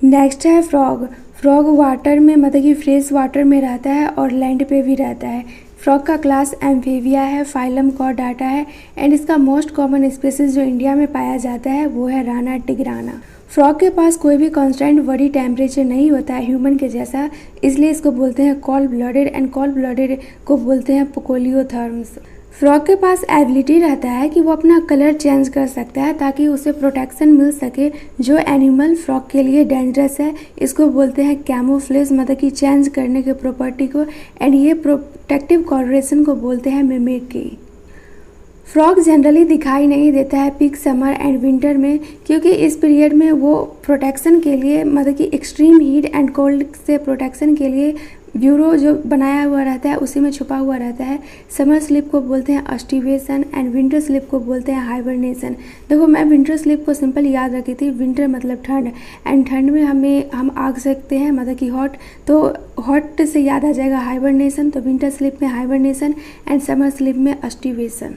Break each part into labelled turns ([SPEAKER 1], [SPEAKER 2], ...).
[SPEAKER 1] Next है frog. Frog water में मतलब कि फ्रेश वाटर में रहता है और लैंड पे भी रहता है। फ्रॉग का क्लास एम्फीबिया है, फाइलम कॉर्डाटा है एंड इसका मोस्ट कॉमन स्पीसीज जो इंडिया में पाया जाता है वो है राना टिग्राना। फ्रॉग के पास कोई भी कांस्टेंट बॉडी टेम्परेचर नहीं होता है ह्यूमन के जैसा, इसलिए इसको बोलते हैं cold blooded and cold blooded को बोलते हैं पोकोलियोथर्म्स। फ्रॉग के पास एबिलिटी रहता है कि वो अपना कलर चेंज कर सकता है ताकि उसे प्रोटेक्शन मिल सके जो एनिमल फ्रॉग के लिए डेंजरस है। इसको बोलते हैं कैमोफ्लेज मतलब कि चेंज करने के प्रॉपर्टी को, एंड ये प्रोटेक्टिव कॉलोरेशन को बोलते हैं मिमिक्री। फ्रॉग जनरली दिखाई नहीं देता है पीक समर एंड विंटर में, क्योंकि इस पीरियड में वो प्रोटेक्शन के लिए मतलब कि एक्सट्रीम हीट एंड कोल्ड से प्रोटेक्शन के लिए ब्यूरो जो बनाया हुआ रहता है उसी में छुपा हुआ रहता है। समर स्लीप को बोलते हैं अस्टिवेशन एंड विंटर स्लीप को बोलते हैं हाइबरनेशन। देखो मैं विंटर स्लीप को सिंपल याद रखी थी, विंटर मतलब ठंड, एंड ठंड में हम आग सकते हैं मतलब कि हॉट, तो हॉट से याद आ जाएगा हाइबरनेशन, तो विंटर स्लीप में हाइबरनेशन एंड समर स्लीप में अस्टिवेशन।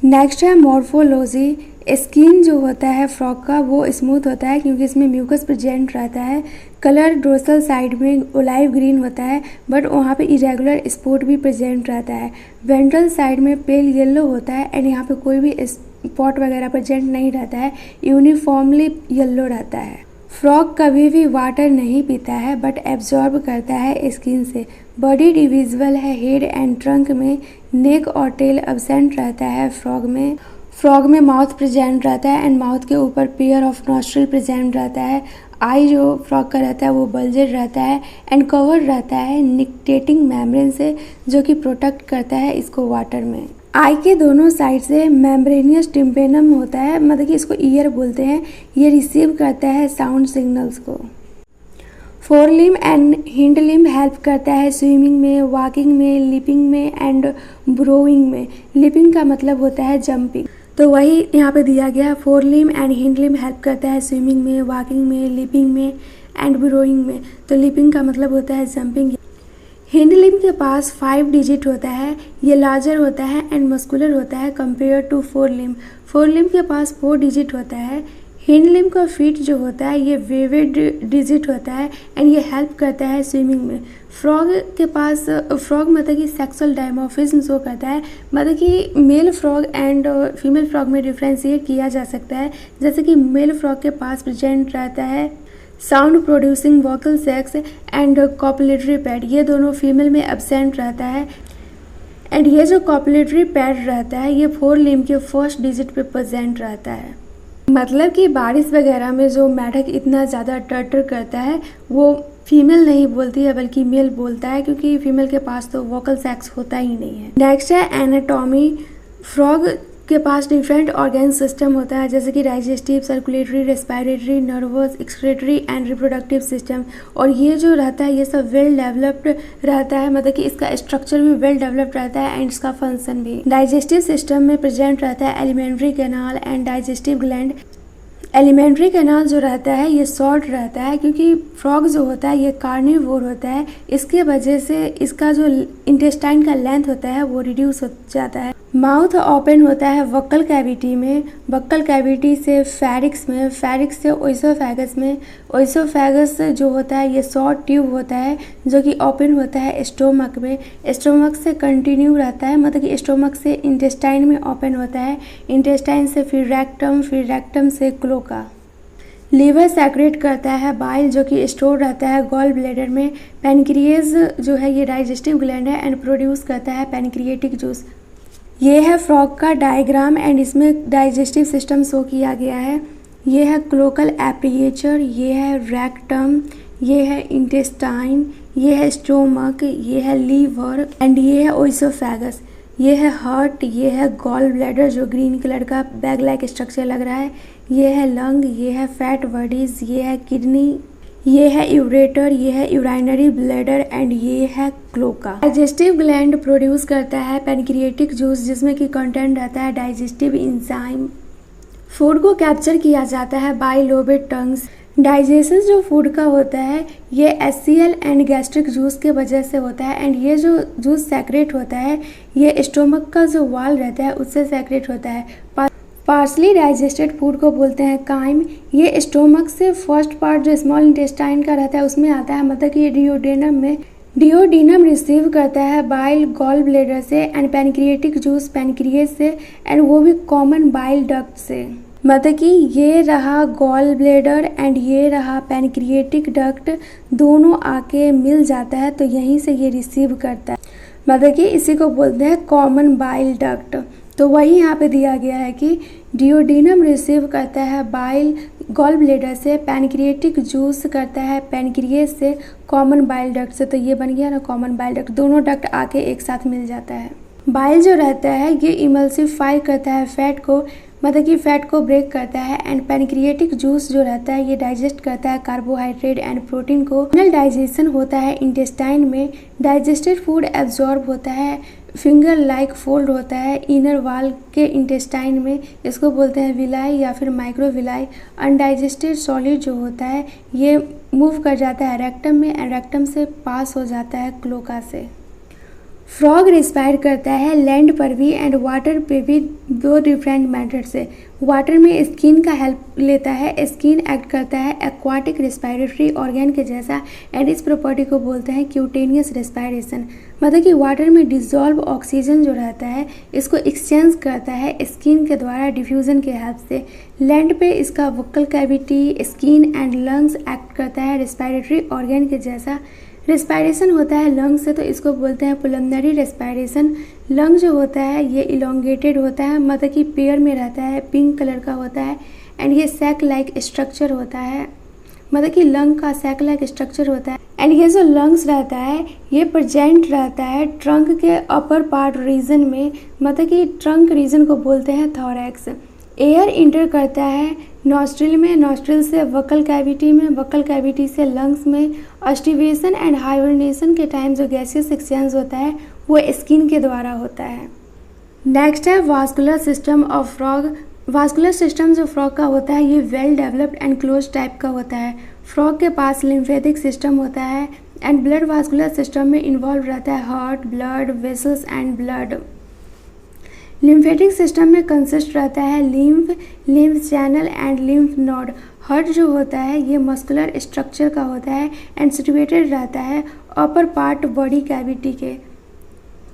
[SPEAKER 1] नेक्स्ट है मॉर्फोलॉजी। स्किन जो होता है फ्रॉग का वो स्मूथ होता है क्योंकि इसमें म्यूकस प्रेजेंट रहता है। कलर डोर्सल साइड में ओलाइव ग्रीन होता है बट वहाँ पे इरेगुलर स्पॉट भी प्रेजेंट रहता है। वेंट्रल साइड में पेल येलो होता है एंड यहाँ पे कोई भी स्पॉट वगैरह प्रेजेंट नहीं रहता है, यूनिफॉर्मली येलो रहता है। फ्रॉग कभी भी वाटर नहीं पीता है बट एब्जॉर्ब करता है स्किन से। बॉडी डिविजिबल है हेड एंड ट्रंक में, नेक और टेल एब्सेंट रहता है फ्रॉग में। फ्रॉग में माउथ प्रेजेंट रहता है एंड माउथ के ऊपर पेयर ऑफ नॉस्ट्रिल प्रेजेंट रहता है। आई जो फ्रॉग का रहता है वो बल्जेड रहता है एंड कवर रहता है निक्टेटिंग मेम्ब्रेन से जो कि प्रोटेक्ट करता है इसको वाटर में। आई के दोनों साइड से मेम्ब्रेनियस टिम्पेनम होता है मतलब कि इसको ईयर बोलते हैं, ये रिसीव करता है साउंड सिग्नल्स को। Four limb and hind limb help करता है स्विमिंग में, वॉकिंग में, लिपिंग में एंड ब्रोइंग में। लिपिंग का मतलब होता है जंपिंग, तो वही यहाँ पे दिया गया। Four limb and hind limb help करता है स्विमिंग में, वॉकिंग में, लिपिंग में एंड ब्रोइंग में, तो लिपिंग का मतलब होता है जंपिंग। हिंड लिम्ब के पास 5 डिजिट होता है, ये लार्जर होता है एंड मस्कुलर होता है compare to forelimb. Forelimb के पास 4 डिजिट होता है। हिंड लिम्ब का फीट जो होता है ये वेवेड डिजिट होता है एंड ये हेल्प करता है स्विमिंग में। फ्रॉग के पास फ्रॉग मतलब कि सेक्सुअल डायमॉर्फिज्म शो करता है, मतलब कि male frog and female frog में डिफ्रेंशिएट किया जा सकता है। जैसे कि मेल फ्रॉग के पास प्रेजेंट रहता है sound producing vocal sex and copulatory pad, ये दोनों फीमेल में एब्सेंट रहता है। एंड ये जो कॉपुलेटरी पैड रहता है ये 4 लिम्ब के फर्स्ट डिजिट पे प्रेजेंट रहता है। मतलब कि बारिश वगैरह में जो मेढक इतना ज़्यादा टर करता है वो फीमेल नहीं बोलती है बल्कि मेल बोलता है, क्योंकि फीमेल के पास तो वोकल सेक्स होता ही नहीं है। नेक्स्ट है एनाटॉमी। फ्रॉग के पास डिफरेंट ऑर्गेन सिस्टम होता है जैसे कि digestive, circulatory, respiratory, nervous, excretory and reproductive system, और ये जो रहता है ये सब वेल डेवलप्ड रहता है, मतलब कि इसका स्ट्रक्चर भी वेल डेवलप्ड रहता है एंड इसका फंक्शन भी। डाइजेस्टिव सिस्टम में प्रेजेंट रहता है alimentary canal and digestive gland. Alimentary canal जो रहता है ये शॉर्ट रहता है क्योंकि फ्रॉग जो होता है ये कार्निवोर होता है, इसके वजह से इसका जो इंटेस्टाइन का लेंथ होता है वो रिड्यूस हो जाता है। माउथ ओपन होता है वक्कल कैविटी में, वक्कल कैविटी से फेरिक्स में, फेरिक्स से ओइसोफेगस में, ओइसोफेगस जो होता है ये शॉर्ट ट्यूब होता है जो कि ओपन होता है स्टोमक में, स्टोमक से कंटिन्यू रहता है, मतलब कि स्टोमक से इंटेस्टाइन में ओपन होता है, इंटेस्टाइन से फिर रेक्टम, फिर रेक्टम से क्लोका। लीवर सेक्रेट करता है बाइल जो कि स्टोर रहता है गॉल ब्लैडर में। पैनक्रिएज जो है ये डाइजेस्टिव ग्लैंड है एंड प्रोड्यूस करता है पैनक्रिएटिक जूस। ये है फ्रॉग का डायग्राम एंड इसमें डाइजेस्टिव सिस्टम शो किया गया है। ये है क्लोकल एपिएचर, ये है रेक्टम, ये है इंटेस्टाइन, ये है स्टोमक, ये है लीवर एंड ये है ओइसोफेगस। ये है हार्ट, ये है गॉल ब्लैडर जो ग्रीन कलर का बैग लाइक स्ट्रक्चर लग रहा है, ये है लंग, ये है फैट बॉडीज, ये है किडनी, ये है यूरेटर, ये है यूराइनरी ब्लैडर एंड ये है क्लोका। डाइजेस्टिव ग्लैंड प्रोड्यूस करता है पैनक्रिएटिक जूस जिसमें कि कंटेंट रहता है डाइजेस्टिव एंजाइम। फूड को कैप्चर किया जाता है बाय लोबेड टंग्स। डाइजेशन जो फूड का होता है ये एचसीएल एंड गैस्ट्रिक जूस के वजह से होता है एंड ये जो जूस सेक्रेट होता है ये स्टोमक का जो वॉल रहता है उससे सेक्रेट होता है। पार्सली डाइजेस्टेड फूड को बोलते हैं काइम। ये स्टोमक से फर्स्ट पार्ट जो स्मॉल इंटेस्टाइन का रहता है उसमें आता है, मतलब कि ये डिओडेनम रिसीव करता है बाइल गॉल ब्लेडर से एंड पैनक्रिएटिक जूस पैनक्रिएस से, एंड वो भी कॉमन बाइल डक्ट से। मतलब कि ये रहा गॉल ब्लेडर एंड ये रहा पैनक्रिएटिक डक्ट, दोनों आके मिल जाता है तो यहीं से ये रिसीव करता है, मतलब कि इसी को बोलते हैं कॉमन बाइल डक्ट। तो वही यहाँ पे दिया गया है कि डिओडेनम रिसीव करता है बाइल गॉल ब्लेडर से, पैनक्रिएटिक जूस करता है पैनक्रिएस से, कॉमन बाइल डक्ट से। तो ये बन गया ना कॉमन बाइल डक्ट, दोनों डक्ट आके एक साथ मिल जाता है। बाइल जो रहता है ये इमल्सिफाई करता है फैट को, मतलब कि फैट को ब्रेक करता है, एंड पैनक्रिएटिक जूस जो रहता है ये डाइजेस्ट करता है कार्बोहाइड्रेट एंड प्रोटीन को। डाइजेशन होता है इंटेस्टाइन में, डाइजेस्टेड फूड एब्जॉर्ब होता है, फिंगर लाइक फोल्ड होता है इनर वॉल के इंटेस्टाइन में, इसको बोलते हैं विलाई या फिर माइक्रोविलाई। अनडाइजेस्टेड सॉलिड जो होता है ये मूव कर जाता है रेक्टम में, एंड रेक्टम से पास हो जाता है क्लोका से। फ्रॉग रिस्पायर करता है लैंड पर भी एंड वाटर पे भी, दो डिफरेंट मेथड से। वाटर में स्किन का हेल्प लेता है, स्किन एक्ट करता है एक्वाटिक रिस्पायरेटरी ऑर्गन के जैसा, एंड इस प्रॉपर्टी को बोलते हैं क्यूटेनियस रिस्पायरेशन। मतलब कि वाटर में डिजॉल्व ऑक्सीजन जो रहता है इसको एक्सचेंज करता है स्किन के द्वारा डिफ्यूज़न के हेल्प से। लैंड पे इसका vocal cavity, skin and lungs act करता है रिस्पायरेटरी ऑर्गन के जैसा। रिस्पायरेशन होता है लंग से तो इसको बोलते हैं पुलमनरी रिस्पायरेशन। लंग जो होता है ये इलोंगेटेड होता है, मतलब कि पेयर में रहता है, पिंक कलर का होता है, एंड ये सैक लाइक स्ट्रक्चर होता है, मतलब कि लंग का सैक लाइक स्ट्रक्चर होता है। एंड ये जो लंग्स रहता है ये प्रेजेंट रहता है ट्रंक के अपर पार्ट रीजन में, मतलब कि ट्रंक रीजन को बोलते हैं थोरैक्स। एयर इंटर करता है नॉस्ट्रिल में, नॉस्ट्रिल से वोकल कैविटी में, वोकल कैविटी से लंग्स में। ऑस्टिवेशन एंड हाइबरनेशन के टाइम जो गैसियस एक्सचेंज होता है वो स्किन के द्वारा होता है। नेक्स्ट है vascular system of frog. Vascular system जो फ्रॉग का होता है ये well developed and close type का होता है। फ्रॉग के पास लिम्फेटिक सिस्टम होता है एंड ब्लड वास्कुलर सिस्टम में इन्वॉल्व रहता है heart, blood vessels and blood. Lymphatic system में कंसिस्ट रहता है lymph channel and lymph node. Heart जो होता है ये मस्कुलर स्ट्रक्चर का होता है एंड सिचुएटेड रहता है अपर पार्ट बॉडी कैविटी के।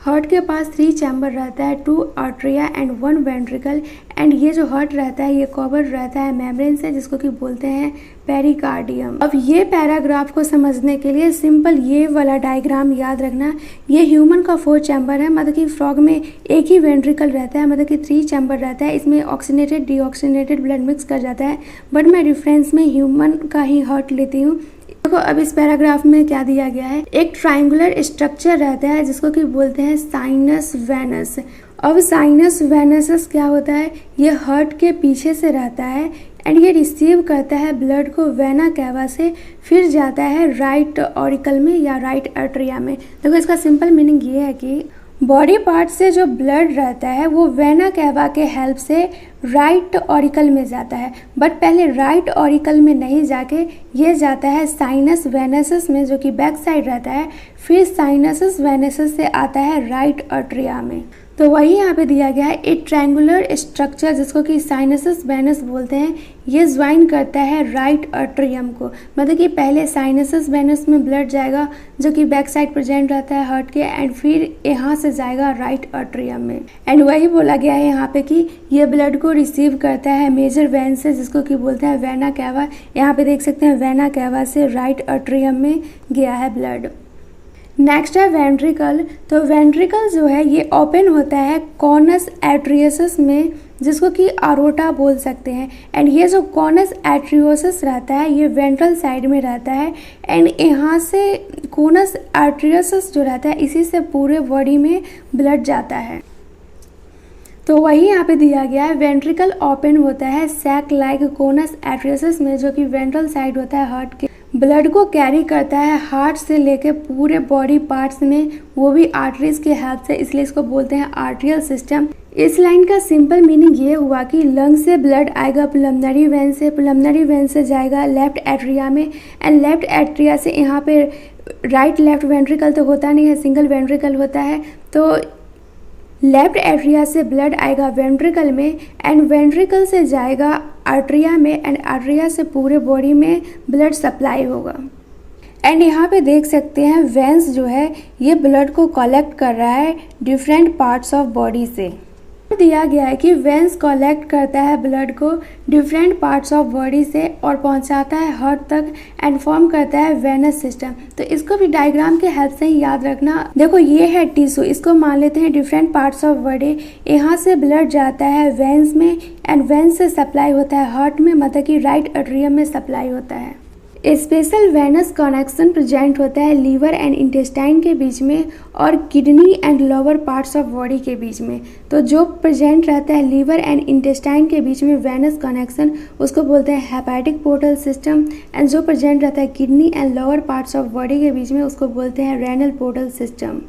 [SPEAKER 1] हार्ट के पास 3 चैम्बर रहता है, 2 आर्टरिया एंड 1 वेंट्रिकल, एंड ये जो हार्ट रहता है ये कवर रहता है मेम्ब्रेन से जिसको कि बोलते हैं पेरिकार्डियम। अब ये पैराग्राफ को समझने के लिए सिंपल ये वाला डायग्राम याद रखना। ये ह्यूमन का 4 चैम्बर है, मतलब कि फ्रॉग में एक ही वेंट्रिकल रहता है, मतलब कि 3 चैम्बर रहता है, इसमें ऑक्सीनेटेड डीऑक्सीनेटेड ब्लड मिक्स कर जाता है, बट मैं रेफरेंस में ह्यूमन का ही हार्ट लेती हूँ। देखो अब इस पैराग्राफ में क्या दिया गया है, एक ट्राइंगुलर स्ट्रक्चर रहता है जिसको कि बोलते हैं साइनस वेनस। अब साइनस वेनस क्या होता है, ये हार्ट के पीछे से रहता है एंड ये रिसीव करता है ब्लड को वेना कैवा से, फिर जाता है राइट ऑरिकल में या राइट आर्टरिया में। देखो इसका सिंपल मीनिंग ये है कि बॉडी पार्ट से जो ब्लड रहता है वो वेना कैवा के हेल्प से राइट ऑरिकल में जाता है, बट पहले राइट ऑरिकल में नहीं जाके ये जाता है साइनस वेनेसस में जो कि बैक साइड रहता है, फिर साइनसस वेनेसस से आता है राइट आर्टरिया में। तो वही यहाँ पे दिया गया है, एक ट्रायंगुलर स्ट्रक्चर जिसको कि साइनसस वेनस बोलते हैं, ये ज्वाइन करता है राइट आर्टरियम को। मतलब कि पहले साइनसस वेनस में ब्लड जाएगा जो कि बैक साइड प्रेजेंट रहता है हार्ट के, एंड फिर यहाँ से जाएगा राइट आर्टरियम में। एंड वही बोला गया है यहाँ पे कि ये ब्लड को रिसीव करता है मेजर वेन से जिसको कि बोलते हैं वेना कैवा। यहाँ पे देख सकते हैं वेना कैवा से राइट आर्टरियम में गया है ब्लड। नेक्स्ट है वेंट्रिकल। तो वेंट्रिकल जो है ये ओपन होता है कॉनस एट्रियोसस में जिसको कि आरोटा बोल सकते हैं, एंड ये जो कॉनस एट्रियोसस रहता है ये वेंट्रल साइड में रहता है, एंड यहाँ से कॉनस एट्रियोसस जो रहता है इसी से पूरे बॉडी में ब्लड जाता है। तो वही यहाँ पे दिया गया है, वेंट्रिकल ओपन होता है सैक लाइक कॉनस एट्रियोसस में जो कि वेंट्रल साइड होता है हार्ट के, ब्लड को कैरी करता है हार्ट से लेके पूरे बॉडी पार्ट्स में, वो भी आर्टरीज के हेल्प से, इसलिए इसको बोलते हैं आर्टरियल सिस्टम। इस लाइन का सिंपल मीनिंग ये हुआ कि लंग से ब्लड आएगा पुलमनरी वेन से, पुलमनरी वेन से जाएगा लेफ्ट एट्रिया में, एंड लेफ्ट एट्रिया से यहाँ पे राइट लेफ्ट वेंट्रिकल तो होता नहीं है, सिंगल वेंट्रिकल होता है, तो लेफ्ट एट्रिया से ब्लड आएगा वेंट्रिकल में एंड वेंट्रिकल से जाएगा आर्टरिया में एंड आर्टरिया से पूरे बॉडी में ब्लड सप्लाई होगा। एंड यहाँ पे देख सकते हैं वेंस जो है ये ब्लड को कलेक्ट कर रहा है डिफरेंट पार्ट्स ऑफ बॉडी से। दिया गया है कि वेंस कलेक्ट करता है ब्लड को डिफरेंट पार्ट्स ऑफ बॉडी से और पहुंचाता है हार्ट तक एंड फॉर्म करता है वेनस सिस्टम। तो इसको भी डायग्राम के हेल्प से ही याद रखना। देखो ये है टिश्यू, इसको मान लेते हैं डिफरेंट पार्ट्स ऑफ बॉडी। यहाँ से ब्लड जाता है वेंस में एंड वेंस से सप्लाई होता है हार्ट में, मतलब कि राइट एट्रियम में सप्लाई होता है। स्पेशल वेनस कनेक्शन प्रेजेंट होता है लीवर एंड इंटेस्टाइन के बीच में और kidney and lower parts of body के बीच में। तो जो प्रेजेंट रहता है लीवर एंड इंटेस्टाइन के बीच में वेनस कनेक्शन उसको बोलते हैं हेपेटिक पोर्टल सिस्टम एंड जो प्रेजेंट रहता है kidney and lower parts of body के बीच में उसको बोलते हैं रेनल पोर्टल सिस्टम।